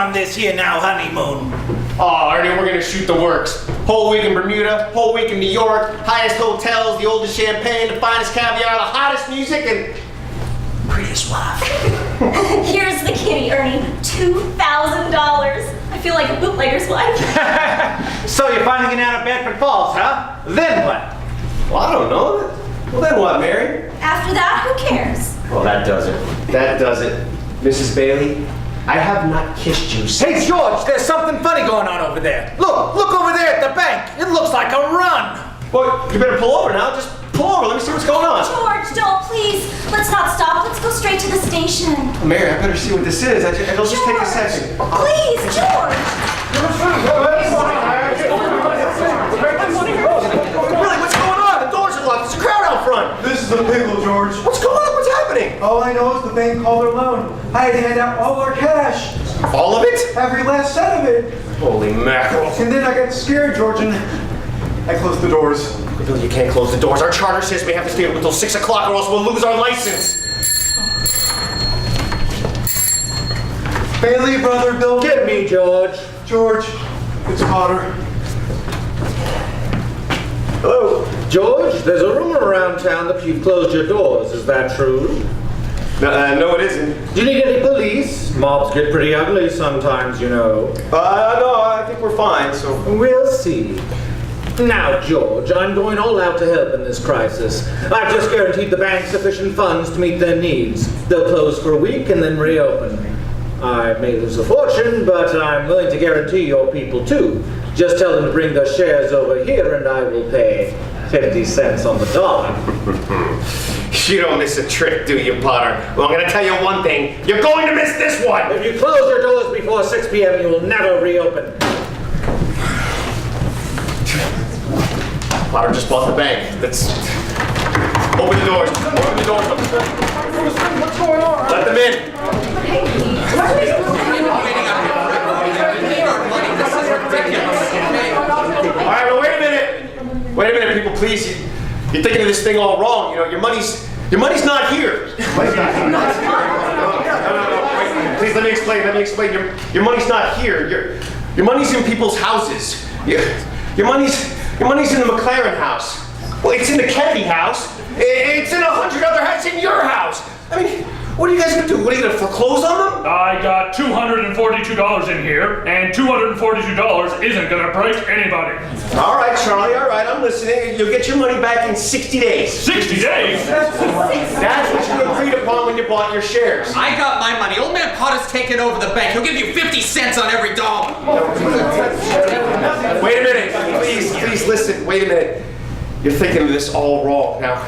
on this here now honeymoon? Oh, Ernie, we're gonna shoot the works. Whole week in Bermuda, whole week in New York, highest hotels, the oldest champagne, the finest caviar, the hottest music, and prettiest wife. Here's the kitty earning $2,000. I feel like a bootlegger's wife. So you're finally getting out of Bedford Falls, huh? Then what? Well, I don't know. Well, then what, Mary? After that, who cares? Well, that does it. That does it. Mrs. Bailey, I have not kissed you since... Hey, George, there's something funny going on over there. Look over there at the bank. It looks like a run. Well, you better pull over now. Just pull over. Let me see what's going on. George, don't, please. Let's not stop. Let's go straight to the station. Mary, I better see what this is. It'll just take a second. Please, George. Really, what's going on? The doors are locked. There's a crowd out front. This is a pickle, George. What's going on? What's happening? All I know is the bank called their loan. I had to hand out all our cash. All of it? Every last cent of it. Holy mackerel. And then I got scared, George, and I closed the doors. Bill, you can't close the doors. Our charter says we have to stay open until 6 o'clock or else we'll lose our license. Bailey, brother, Bill. Get me, George. George, it's Potter. Hello. George, there's a rumor around town that you've closed your doors. Is that true? No, it isn't. Do you need any police? Mobs get pretty ugly sometimes, you know. No, I think we're fine, so... We'll see. Now, George, I'm going all out to help in this crisis. I've just guaranteed the bank sufficient funds to meet their needs. They'll close for a week and then reopen. I may lose a fortune, but I'm willing to guarantee your people too. Just tell them to bring their shares over here and I will pay 50 cents on the dollar. You don't miss a trick, do you, Potter? Well, I'm gonna tell you one thing. You're going to miss this one! If you close your doors before 6 p.m., you will never reopen. Potter just bought the bank. Let's open the doors. Open the doors. What's going on? Let them in. All right, well, wait a minute. Wait a minute, people, please. You're thinking of this thing all wrong. You know, your money's not here. No, wait, please, let me explain. Your money's not here. Your money's in people's houses. Your money's in the McLaren house. Well, it's in the Kennedy house. It's in 100 other houses. In your house. I mean, what are you guys gonna do? What are you gonna foreclose on them? I got $242 in here, and $242 isn't gonna break anybody. All right, Charlie, all right, I'm listening. You'll get your money back in 60 days. 60 days? That's what you agreed upon when you bought your shares. I got my money. Old man Potter's taking over the bank. He'll give you 50 cents on every dollar. Wait a minute. Please listen. Wait a minute. You're thinking of this all wrong. Now,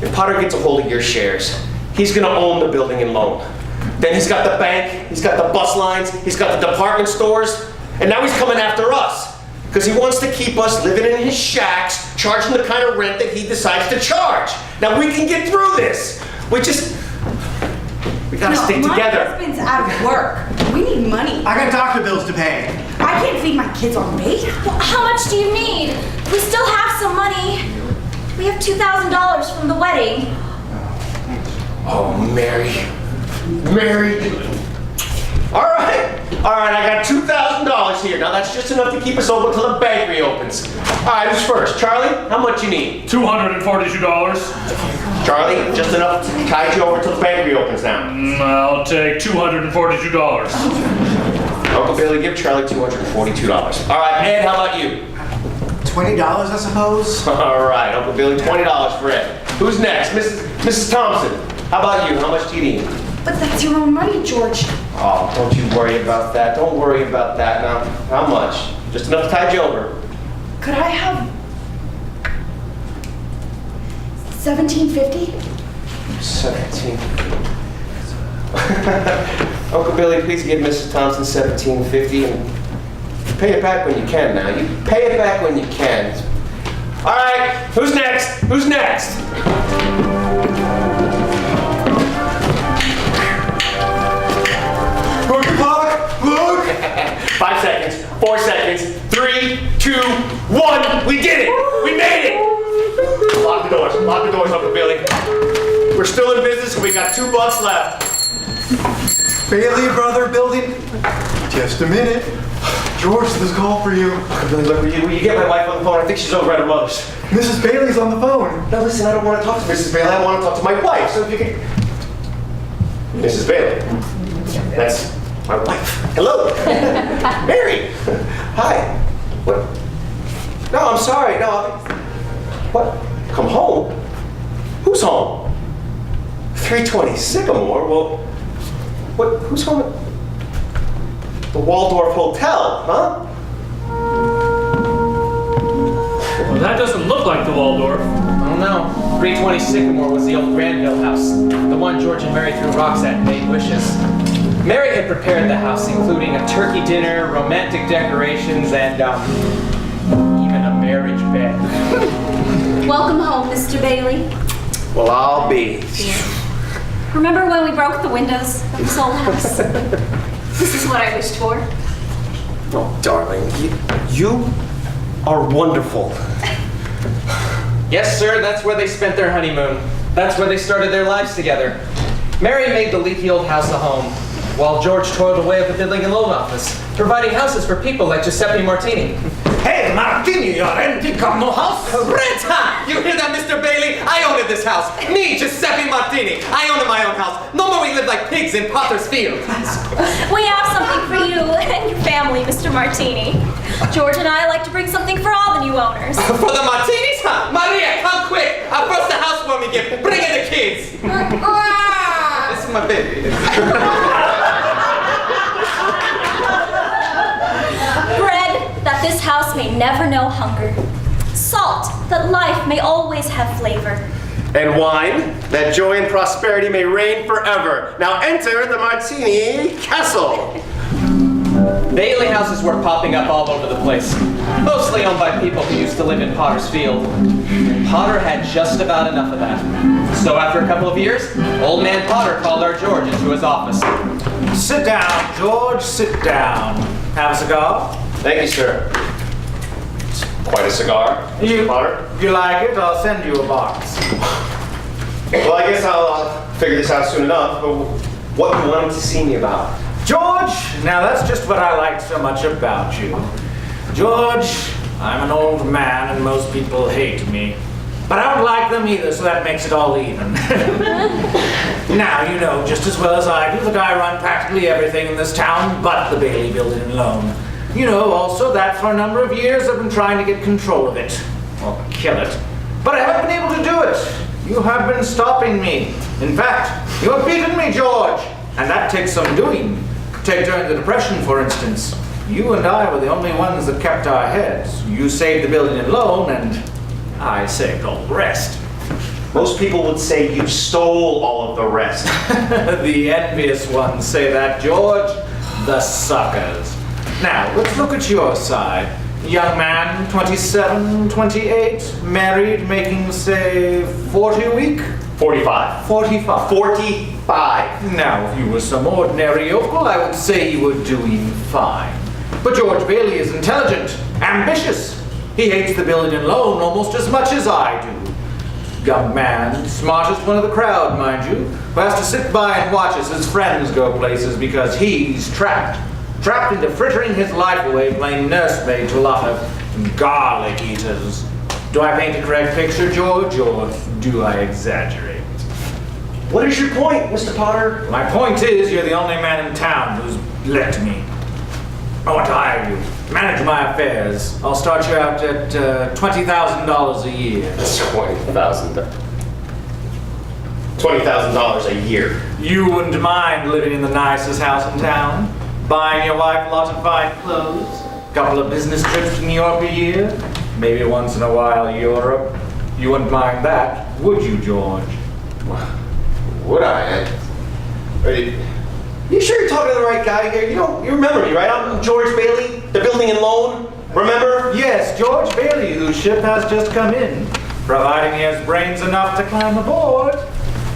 if Potter gets a hold of your shares, he's going to own the building and loan. Then he's got the bank, he's got the bus lines, he's got the department stores, and now he's coming after us. Because he wants to keep us living in his shacks, charging the kind of rent that he decides to charge. Now, we can get through this. We gotta stick together. My husband's out of work. We need money. I got doctor bills to pay. I can't feed my kids on me. Well, how much do you need? We still have some money. We have $2,000 from the wedding. Oh, Mary. All right, I got $2,000 here. Now that's just enough to keep us open until the bank reopens. All right, who's first? Charlie, how much you need? $242. Charlie, just enough to tide you over until the bank reopens now. I'll take $242. Uncle Billy, give Charlie $242. All right, Ed, how about you? $20, I suppose. All right, Uncle Billy, $20 for Ed. Who's next? Mrs. Thompson, how about you? How much do you need? But that's your own money, George. Oh, don't you worry about that. Don't worry about that. Now, how much? Just enough to tide you over. Could I have $17.50? 17. Uncle Billy, please give Mrs. Thompson $17.50 and pay it back when you can now. You pay it back when you can. All right, who's next? Who's next? Look, Potter, look! 5 seconds, 4 seconds, 3, 2, 1. We did it! We made it! Lock the doors, Uncle Billy. We're still in business and we got $2 left. Bailey Brother Building. Just a minute. George, this call for you. Look, will you get my wife on the phone? I think she's over at her mother's. Mrs. Bailey's on the phone. No, listen, I don't want to talk to Mrs. Bailey. I want to talk to my wife. So if you could... Mrs. Bailey. That's my wife. Hello. Mary. Hi. What? No, I'm sorry. No. What? Come home? Who's home? 320 Sycamore? Well, what? Who's home? The Waldorf Hotel, huh? Well, that doesn't look like the Waldorf. Oh no. 320 Sycamore was the old Granville house. The one George and Mary threw rocks at and made wishes. Mary had prepared the house, including a turkey dinner, romantic decorations, and, even a marriage bed. Welcome home, Mr. Bailey. Well, I'll be. Remember when we broke the windows of this old house? This is what I wished for. Oh, darling, you are wonderful. Yes, sir, that's where they spent their honeymoon. That's where they started their lives together. Mary made the leaky old house a home, while George toiled away at the Building and Loan Office, providing houses for people like Giuseppe Martini. Hey, Martini, you're empty, come no house. Renta! You hear that, Mr. Bailey? I owned this house. Me, Giuseppe Martini. I owned my own house. No more we live like pigs in Potter's Field. We have something for you and your family, Mr. Martini. George and I like to bring something for all the new owners. For the Martinis? Huh? Maria, come quick. I'll first the housewarming gift. Bring in the kids. This is my baby. Bread, that this house may never know hunger. Salt, that life may always have flavor. And wine, that joy and prosperity may reign forever. Now enter the Martini Castle. Bailey houses were popping up all over the place, mostly owned by people who used to live in Potter's Field. And Potter had just about enough of that. So after a couple of years, old man Potter called our George into his office. Sit down, George, sit down. Have a cigar? Thank you, sir. It's quite a cigar, Mr. Potter. You like it? I'll send you a box. Well, I guess I'll figure this out soon enough. But what do you want to see me about? George, now that's just what I like so much about you. George, I'm an old man and most people hate me. But I don't like them either, so that makes it all even. Now, you know just as well as I do that I run practically everything in this town but the Bailey Building and Loan. You know also that for a number of years I've been trying to get control of it. Or kill it. But I haven't been able to do it. You have been stopping me. In fact, you have beaten me, George. And that takes some doing. Take during the Depression, for instance. You and I were the only ones that kept our heads. You saved the Building and Loan, and I saved all the rest. Most people would say you stole all of the rest. The envious ones say that, George. The suckers. Now, let's look at your side. Young man, 27, 28, married, making, say, 40 a week? 45. 45. 45. Now, if you were some ordinary yokel, I would say you were doing fine. But George Bailey is intelligent, ambitious. He hates the Building and Loan almost as much as I do. Young man, smartest one of the crowd, mind you, who has to sit by and watch as his friends go places because he's trapped. Trapped into frittering his life away playing nursemaid to a lot of garlic eaters. Do I paint a correct picture, George, or do I exaggerate? What is your point, Mr. Potter? My point is, you're the only man in town who's let me. I want to hire you, manage my affairs. I'll start you out at $20,000 a year. $20,000. $20,000 a year. You wouldn't mind living in the nicest house in town? Buying your wife a lot of fine clothes? Couple of business trips to New York a year? Maybe once in a while Europe? You wouldn't mind that, would you, George? Would I? You sure you're talking to the right guy here? You remember me, right? I'm George Bailey, the Building and Loan. Remember? Yes, George Bailey, whose ship has just come in, providing he has brains enough to climb aboard.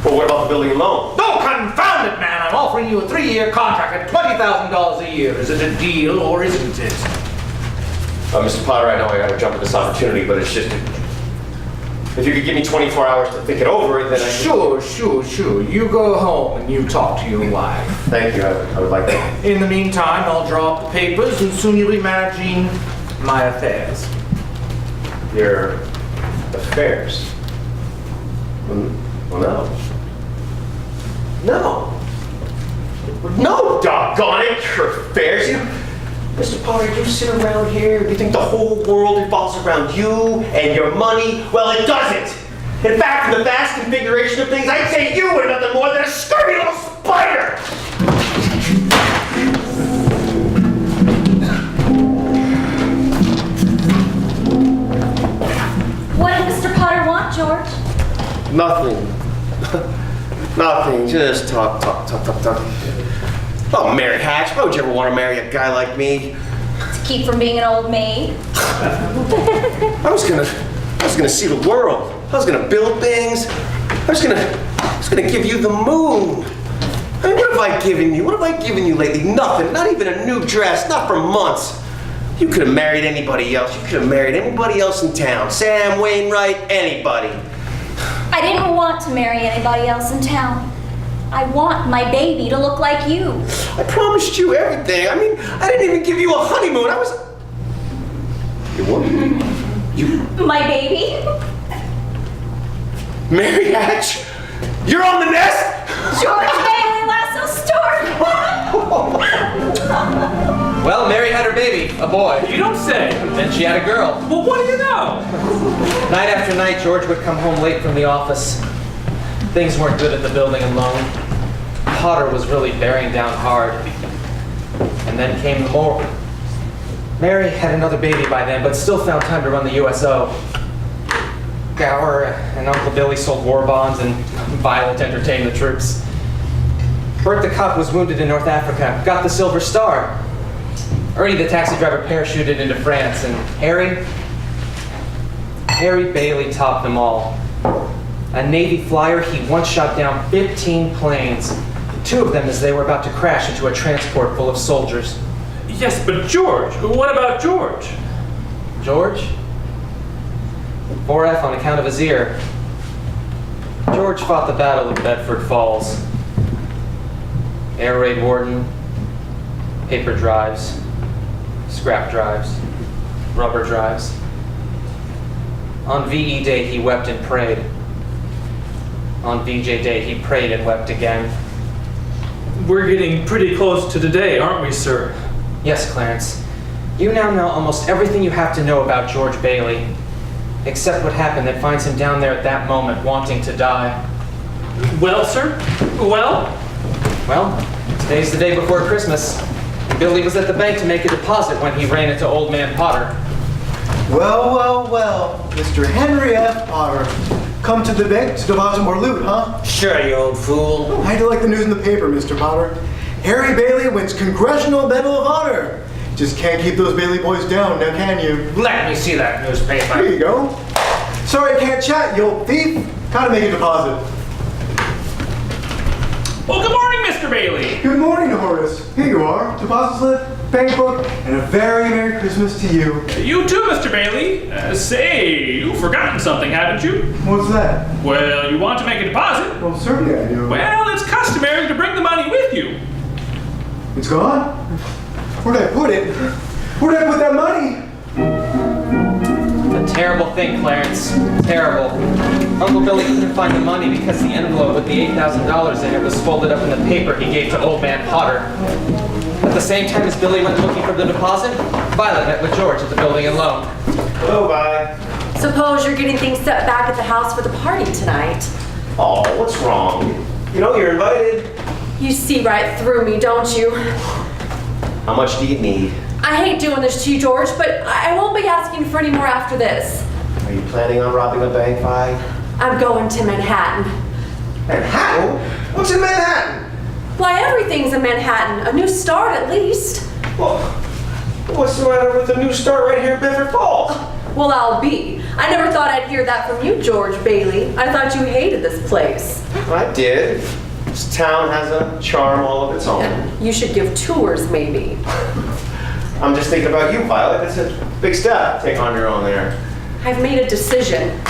Well, what about the Building and Loan? Oh, confound it, man! I'm offering you a 3-year contract at $20,000 a year. Is it a deal or isn't it? Mr. Potter, I know I gotta jump at this opportunity, but it's just... If you could give me 24 hours to think it over, then I Sure. You go home and you talk to your wife. Thank you, I would like that. In the meantime, I'll draw up the papers and soon you'll be managing my affairs. Your affairs. Well, no, doggone it, your affairs. Mr. Potter, you sit around here, you think the whole world revolves around you and your money? Well, it doesn't. In fact, in the vast configuration of things, I'd say you are nothing more than a scurvy little spider. What did Mr. Potter want, George? Nothing. Nothing. Just talk. Oh, Mary Hatch, why would you ever want to marry a guy like me? To keep from being an old maid? I was gonna see the world. I was gonna build things. I was gonna give you the moon. I mean, what have I given you? What have I given you lately? Nothing. Not even a new dress. Not for months. You could have married anybody else. You could have married anybody else in town. Sam Wainwright, anybody. I didn't want to marry anybody else in town. I want my baby to look like you. I promised you everything. I mean, I didn't even give you a honeymoon. I was... You what? My baby? Mary Hatch, you're on the nest? George Bailey Lasso Stork! Well, Mary had her baby, a boy. You don't say. Then she had a girl. Well, what do you know? Night after night, George would come home late from the office. Things weren't good at the building and loan. Potter was really bearing down hard. And then came the war. Mary had another baby by then, but still found time to run the USO. Gower and Uncle Billy sold war bonds, and Violet entertained the troops. Bert the cop was wounded in North Africa, got the Silver Star. Ernie the taxi driver parachuted into France, and Harry Bailey topped them all. A Navy flyer, he once shot down 15 planes, 2 of them as they were about to crash into a transport full of soldiers. Yes, but George. What about George? George? 4F on account of his ear. George fought the Battle of Bedford Falls. Air raid warden, paper drives, scrap drives, rubber drives. On VE Day, he wept and prayed. On VJ Day, he prayed and wept again. We're getting pretty close to today, aren't we, sir? Yes, Clarence. You now know almost everything you have to know about George Bailey, except what happened that finds him down there at that moment, wanting to die. Well, sir? Well? Well, today's the day before Christmas. Billy was at the bank to make a deposit when he ran into Old Man Potter. Well, Mr. Henry F. Potter. Come to the bank to deposit more loot, huh? Sure, you old fool. How'd you like the news in the paper, Mr. Potter? Harry Bailey wins Congressional Medal of Honor. Just can't keep those Bailey boys down, now can you? Let me see that newspaper. Here you go. Sorry I can't chat, you old thief. Gotta make a deposit. Well, good morning, Mr. Bailey. Good morning, Horace. Here you are. Deposit slip, bank book, and a very Merry Christmas to you. You too, Mr. Bailey. Say, you've forgotten something, haven't you? What's that? Well, you want to make a deposit? Well, certainly I do. Well, it's customary to bring the money with you. It's gone? Where'd I put it? Where'd I put that money? A terrible thing, Clarence. Terrible. Uncle Billy couldn't find the money because the envelope with the $8,000 in it was folded up in the paper he gave to Old Man Potter. At the same time as Billy went looking for the deposit, Violet met with George at the building and loan. Oh, bye. Suppose you're getting things set back at the house for the party tonight. Oh, what's wrong? You know you're invited. You see right through me, don't you? How much do you need? I hate doing this to you, George, but I won't be asking for any more after this. Are you planning on robbing a bank, Vi? I'm going to Manhattan. Manhattan? What's in Manhattan? Why, everything's in Manhattan. A new start, at least. Well, what's the matter with the new start right here in Bedford Falls? Well, I'll be. I never thought I'd hear that from you, George Bailey. I thought you hated this place. I did. This town has a charm all of its own. You should give tours, maybe. I'm just thinking about you, Violet. It's a big step to take on your own there. I've made a decision.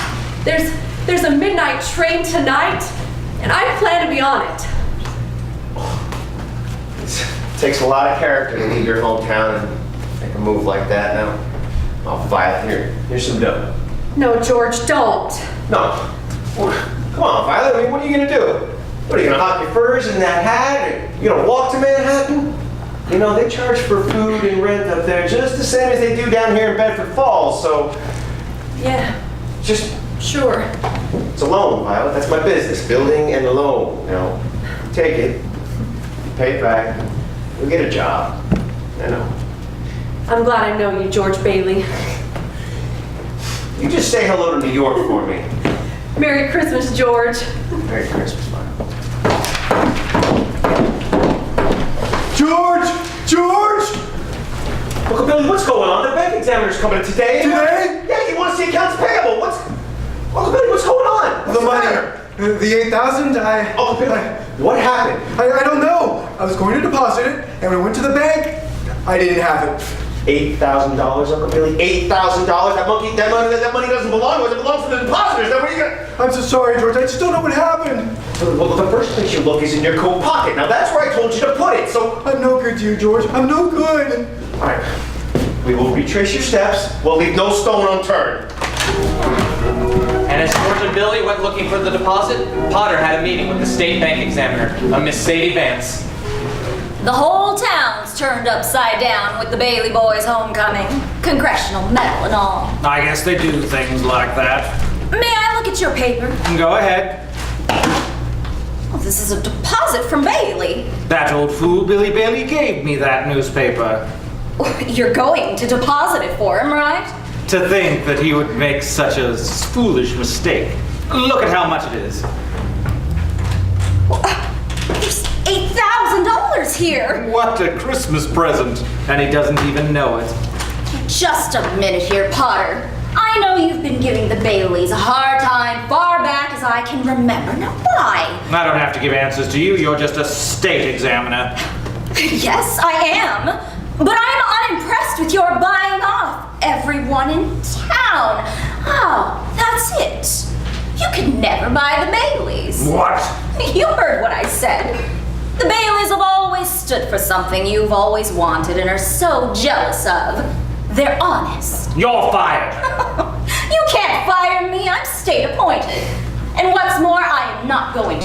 There's a midnight train tonight, and I plan to be on it. It takes a lot of character to leave your hometown and make a move like that. Now, I'll Violet, here's some dough. No, George, don't. No. Well, come on, Violet. I mean, what are you gonna do? What are you gonna hop your furs in that hat? Or you gonna walk to Manhattan? You know, they charge for food and rent up there just the same as they do down here in Bedford Falls. So Yeah, just, sure. it's a loan, Violet. That's my business, building and a loan. Now, take it, pay it back, you'll get a job. I know. I'm glad I know you, George Bailey. You just say hello to New York for me. Merry Christmas, George. Merry Christmas, Violet. George! George! Uncle Billy, what's going on? The bank examiner's coming today. Today? Yeah, he wants the accounts payable. Uncle Billy, what's going on? The What's money. matter? The 8,000, Uncle Billy, what happened? I don't know. I was going to deposit it, and when I went to the bank, I didn't have it. $8,000, Uncle Billy? $8,000? That money doesn't belong to us. It belongs to the depositors. Now, where are you gonna... I'm so sorry, George. I just don't know what happened. Well, the first place you look is in your coat pocket. Now, that's where I told you to put it, so... I'm no good to you, George. I'm no good. All right. We will retrace your steps. We'll leave no stone unturned. And as George and Billy went looking for the deposit, Potter had a meeting with the state bank examiner, a Miss Sadie Vance. The whole town's turned upside down with the Bailey boys' homecoming. Congressional medal and all. I guess they do things like that. May I look at your paper? Go ahead. Oh, this is a deposit from Bailey. That old fool Billy Bailey gave me that newspaper. You're going to deposit it for him, right? To think that he would make such a foolish mistake. Look at how much it is. There's $8,000 here. What a Christmas present. And he doesn't even know it. Just a minute here, Potter. I know you've been giving the Baileys a hard time far back as I can remember. Now, why? I don't have to give answers to you. You're just a state examiner. Yes, I am. But I'm unimpressed with your buying off everyone in town. Oh, that's it. You could never buy the Baileys. What? You heard what I said. The Baileys have always stood for something you've always wanted and are so jealous of. They're honest. You're fired. You can't fire me. I'm state appointed. And what's more, I am not going